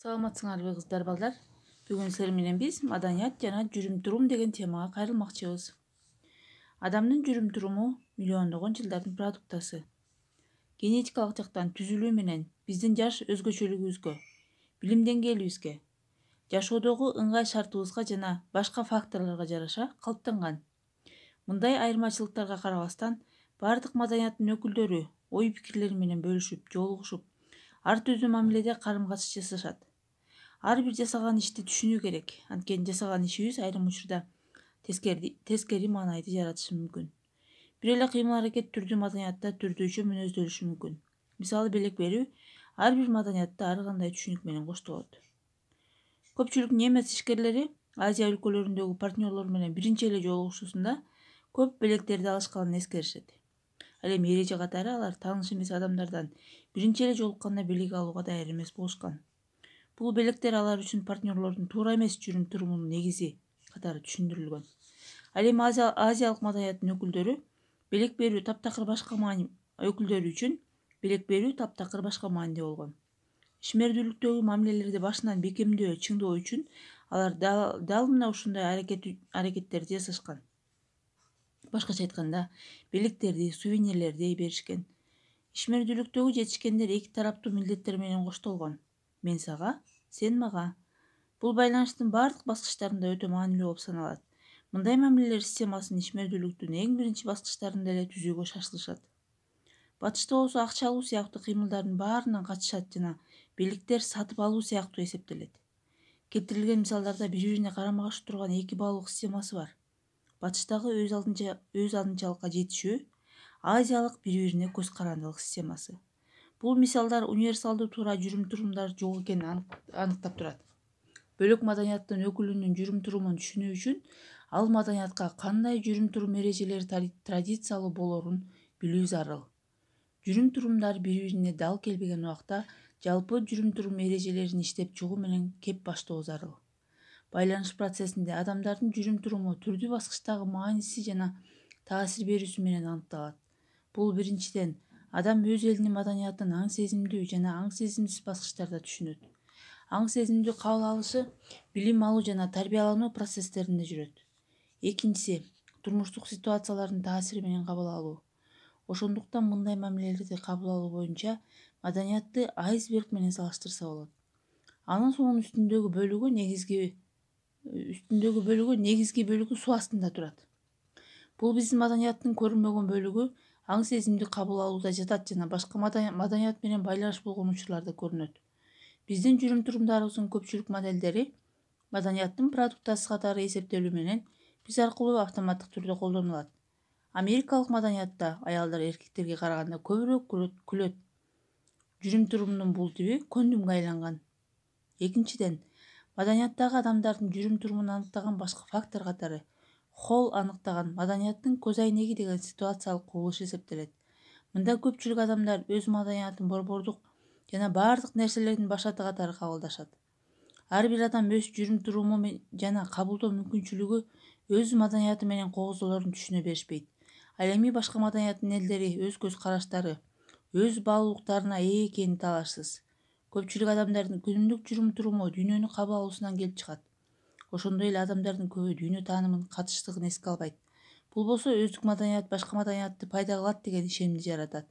Саламатсыңарбы кыздар балдар. Бүгүн силер менен биз маданият жана жүрүм-турум деген темага кайрылмакчыбыз. Адамдын жүрүм-туруму миллиондогон жылдардын продуктасы. Генетикалык жактан түзүлүү менен биздин жаш өзгөчөлүгүбүзгө, билим деңгээлибизге, жашоодогу ыңгай шартыбызга жана башка факторлорго жараша калыптанган. Мындай айырмачылыктарга карабастан бардык маданияттын өкүлдөрү ой-пикирлери менен бөлүшүп, жолугушуп, ар түрдүү мамиледе карым-катыш жасашат. Ар бир жасаган ишти түшүнүү керек. Анткени жасаган ишибиз айрым учурда тескери маанайды жаратышы мүмкүн. Бир эле кыймыл-аракет түрдүү маданиятта түрдүүчө мүнөздөлүшү мүмкүн. Мисалы белек берүү ар бир маданиятта ар кандай түшүнүк менен коштолот. Көпчүлүк немец ишкерлери Азия өлкөлөрүндөгү партнерлор менен биринчи эле жолугушуусунда көп белектерди алышканын эскеришет. Ал эми эреже катары алар тааныш эмес адамдардан биринчи эле жолукканда белек алууга даяр эмес болушкан. Бул белектер алар үчүн партнерлордун туура эмес жүрүм-турумунун негизи катары түшүндүрүлгөн. Ал эми азиялык маданияттын өкүлдөрү белек берүү таптакыр башка маани өкүлдөрү үчүн белек берүү таптакыр башка мааниде болгон. Ишмердүүлүктөгү мамилелерди башынан бекемдөө, чыңдоо үчүн алар дал мына ушундай аракеттерди жасашкан. Башкача айтканда, белектерди, сувенирлерди беришкен. Ишмердүүлүктөгү жетишкендер эки тараптуу милдеттер менен коштолгон. Мен сага, сен мага. Бул байланыштын бардык баскычтарында өтө маанилүү болуп саналат. Мындай мамилелер системасын ишмердүүлүктүн эң биринчи баскычтарында эле түзүүгө шашылышат. Батышта болсо акча алуу сыяктуу кыймылдардын баарынан качышат жана белектер сатып алуу сыяктуу эсептелет. Келтирилген мисалдарда бири-бирине карама-каршы турган эки баалуулук системасы бар. Батыштагы өз алдынчалыкка жетишүү, азиялык бири-бирине көз карандылык системасы. Бул мисалдар универсалдуу туура жүрүм-турумдар жок экенин аныктап турат. Бөлөк маданияттын өкүлүнүн жүрүм-турумун түшүнүү үчүн ал маданиятка кандай жүрүм-турум эрежелери традициялуу болорун билүү зарыл. Жүрүм-турумдар бири-бирине дал келбеген убакта жалпы жүрүм-турум эрежелерин иштеп чыгуу менен кеп баштоо зарыл. Байланыш процессинде адамдардын жүрүм-туруму түрдүү баскычтагы мааниси жана таасир берүүсү менен аныкталат. Бул биринчиден адам өз элинин маданиятын аң-сезимдүү жана аң-сезимсиз баскычтарда түшүнөт. Аң-сезимдүү кабыл алышы билим алуу жана тарбиялануу процесстеринде жүрөт. Экинчиси турмуштук ситуациялардын таасири менен кабыл алуу. Ошондуктан мындай мамилелерди кабыл алуу боюнча маданиятты айсберг менен салыштырса болот. Анын суунун үстүндөгү бөлүгү негизги бөлүгү суу астында турат. Бул биздин маданияттын көрүнбөгөн бөлүгү аң-сезимди кабыл алууда жатат жана башка маданият менен байланыш болгон учурларда көрүнөт. Биздин жүрүм-турумдарыбыздын көпчүлүк моделдери маданияттын продуктасы катары эсептелүү менен биз аркылуу автоматтык түрдө колдонулат. Америкалык маданиятта аялдар эркектерге караганда көбүрөөк күлөт. Жүрүм-турумдун бул тиби көндүмгө айланган. Экинчиден, маданияттагы адамдардын жүрүм-турумун аныктаган башка фактор катары Холл аныктаган маданияттын көз айнеги деген ситуациялык кубулуш эсептелет. Мында көпчүлүк адамдар өз маданиятын борбордук жана бардык нерселердин башаты катары кабылдашат. Ар бир адам өз жүрүм-туруму жана кабылдоо мүмкүнчүлүгү өз маданияты менен когоздолорун түшүнө беришпейт. Ал эми башка маданияттын элдери өз көз караштары, өз баалуулуктарына ээ экени талашсыз. Көпчүлүк адамдардын күнүмдүк жүрүм-туруму дүйнөнү кабыл алуусунан келип чыгат. Ошондой эле адамдардын көбү дүйнө таанымынын катыштыгын эске албайт. Бул болсо өздүк маданият башка маданиятты пайда кылат деген ишенимди жаратат.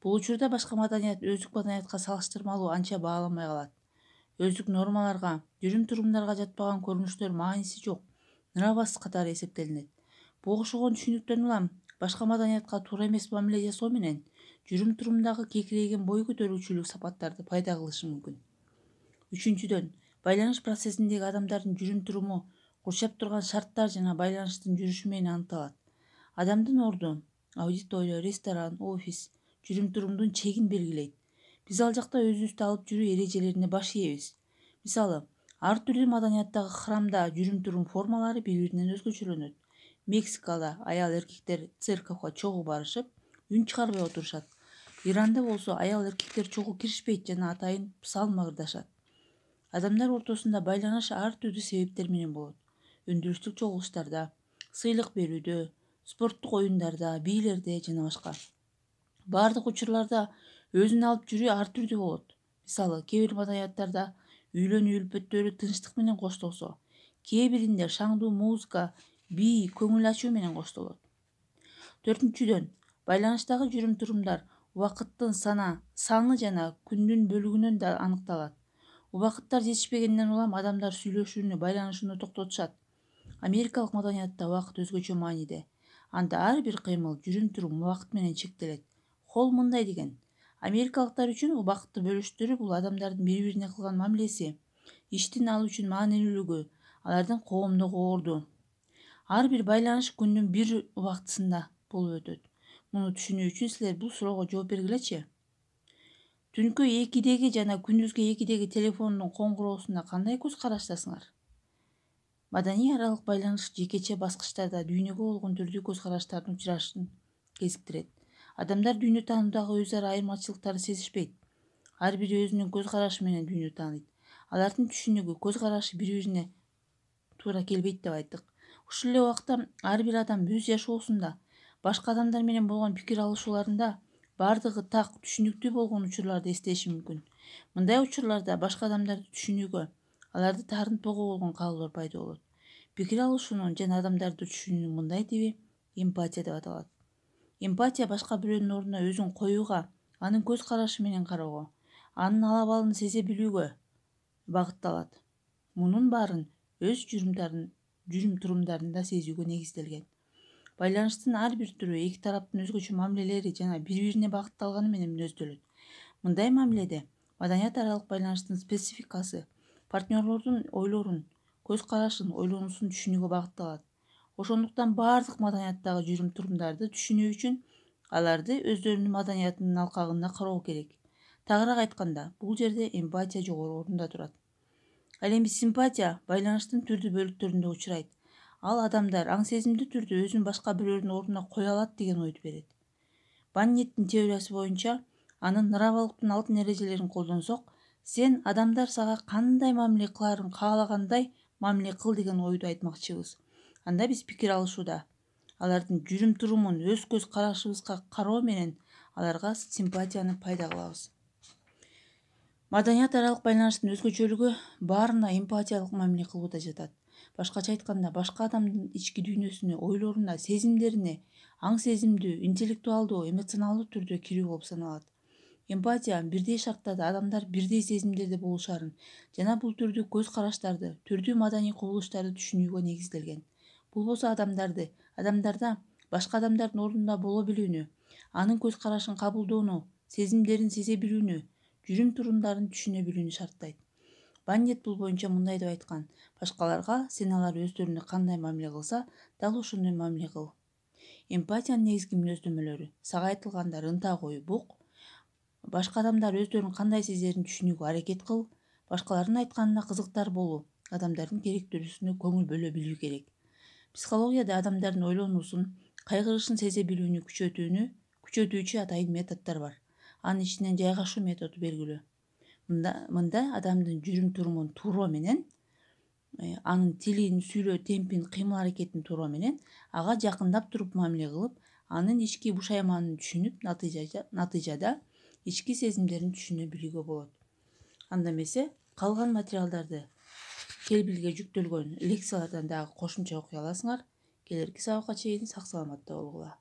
Бул учурда башка маданият өздүк маданиятка салыштырмалуу анча бааланмай калат. Өздүк нормаларга, жүрүм-турумдарга жатпаган көрүнүштөр мааниси жок, нравасыз катары эсептелинет. Буга окшогон түшүнүктөн улам башка маданиятка туура эмес мамиле жасоо менен жүрүм-турумдагы кекирейген бой көтөрүүчүлүк сапаттарды пайда кылышы мүмкүн. Үчүнчүдөн, байланыш процессиндеги адамдардын жүрүм-туруму курчап турган шарттар жана байланыштын жүрүшү менен аныкталат. Адамдын орду, аудитория, ресторан, офис жүрүм-турумдун чегин белгилейт. Биз ал жакта өзүбүздү алып жүрүү эрежелерине баш ийебиз. Мисалы, ар түрдүү маданияттагы храмда жүрүм-турум формалары бири-биринен өзгөчөлөнөт. Мексикада аял-эркектер церковко чогуу барышып, үн чыгарбай отурушат. Иранда болсо аял-эркектер чогуу киришпейт жана атайын псалма ырдашат. Адамдар ортосунда байланыш ар түрдүү себептер менен болот. Өндүрүштүк чогулуштарда, сыйлык берүүдө, спорттук оюндарда, бийлерде жана башка. Бардык учурларда өзүн алып жүрүү ар түрдүү болот. Мисалы, кээ бир маданияттарда үйлөнүү үлпөттөрү тынчтык менен коштолсо, кээ биринде шаңдуу музыка, бий, көңүл ачуу менен коштолот. 4-дөн, байланыштагы жүрүм-турумдар убакыттын саны жана күндүн бөлүгүнөн да аныкталат. Убакыттар жетишпегенден улам адамдар сүйлөшүүнү, байланышууну токтотушат. Америкалык маданиятта убакыт өзгөчө мааниде. Анда ар бир кыймыл, жүрүм-турум убакыт менен чектелет. Холл мындай деген: америкалыктар үчүн убакытты бөлүштүрүү бул адамдардын бири-бирине кылган мамилеси, иштин ал үчүн маанилүүлүгү, алардын коомдогу орду. Ар бир байланыш күндүн бир убактысында болуп өтөт. Муну түшүнүү үчүн силер бул суроого жооп бергилечи. Түнкү 2-деги жана күндүзгү 2-деги телефондун коңгуроосуна кандай көз караштасыңар? Маданий аралык байланыш жекече баскычтарда дүйнөгө болгон түрдүү көз караштардын учурашын кезиктирет. Адамдар дүйнө таануудагы өз ара айырмачылыктарды сезишпейт. Ар бири өзүнүн көз карашы менен дүйнө тааныйт. Алардын түшүнүгү, көз карашы бири-бирине туура келбейт деп айттык. Ушул эле убакта ар бир адам өз жашоосунда, башка адамдар менен болгон пикир алышууларында бардыгы так, түшүнүктүү болгон учурларды эстеши мүмкүн. Мындай учурларда башка адамдарды түшүнүүгө, аларды таарынтпоого болгон каалоо пайда болот. Пикир алышуунун жана адамдарды түшүнүүнүн мындай тиби эмпатия деп аталат. Эмпатия башка бирөөнүн ордуна өзүн коюуга, анын көз карашы менен кароого, анын ала-балын сезе билүүгө багытталат. Мунун баарын өз жүрүм-турумдарында сезүүгө негизделген. Байланыштын ар бир түрү эки тараптын өзгөчө мамилелери жана бири-бирине багытталганы менен мүнөздөлөт. Мындай мамиледе маданият аралык байланыштын спецификасы партнерлордун ойлорун, көз карашын, ойлонуусун түшүнүүгө багытталат. Ошондуктан бардык маданияттагы жүрүм-турумдарды түшүнүү үчүн аларды өздөрүнүн маданиятынын алкагында кароо керек. Тагыраак айтканда, бул жерде эмпатия жогору орунда турат. Ал эми симпатия байланыштын түрдүү бөлүктөрүндө учурайт. Ал адамдар аң-сезимдүү түрдө өзүн башка бирөөнүн ордуна кое алат деген ойду берет. Баннеттин теориясы боюнча, анын нравалыктын алтын эрежелерин колдонсок, сен адамдар сага кандай мамиле кылаарын каалагандай мамиле кыл деген ойду айтмакчыбыз. Анда биз пикир алышууда алардын жүрүм-турумун өз көз карашыбызга кароо менен аларга симпатияны пайда кылабыз. Маданият аралык байланыштын өзгөчөлүгү баарына эмпатиялык мамиле кылууда жатат. Башкача айтканда, башка адамдын ички дүйнөсүнө, ойлоруна, сезимдерине аң-сезимдүү, интеллектуалдуу, эмоционалдуу түрдө кирүү болуп саналат. Эмпатия бирдей шарттарда адамдар бирдей сезимдерде болушарын жана бул түрдүү көз караштарды, түрдүү маданий кубулуштарды түшүнүүгө негизделген. Бул болсо адамдарда башка адамдардын ордунда боло билүүнү, анын көз карашын кабылдоону, сезимдерин сезе билүүнү, жүрүм-турумдарын түшүнө билүүнү шарттайт. Баннет бул боюнча мындай деп айткан: башкаларга сен алар өздөрүнө кандай мамиле кылса, дал ошондой мамиле кыл. Эмпатиянын негизги мүнөздөмөлөрү: сага айтылгандар ынта кой, бук. Башка адамдар өздөрүн кандай сезерин түшүнүүгө аракет кыл. Башкалардын айтканына кызыктар болуу, адамдардын керектүүсүнө көңүл бөлө билүү керек. Психологияда адамдардын ойлонуусун, кайгырышын сезе билүүнү күчөтүүчү атайын методдор бар. Анын ичинен жайгашуу методу белгилүү. Мында адамдын жүрүм-турумун тууроо менен, анын тилин, сүйлөө темпин, кыймыл-аракетин тууроо менен ага жакындап туруп мамиле кылып, анын ички бушайманын түшүнүп, натыйжада ички сезимдерин түшүнө билүүгө болот. Анда эмесе, калган материалдарды келбилге жүктөлгөн лекциялардан дагы кошумча окуй аласыңар. Келерки сабакка чейин сак саламатта болгула.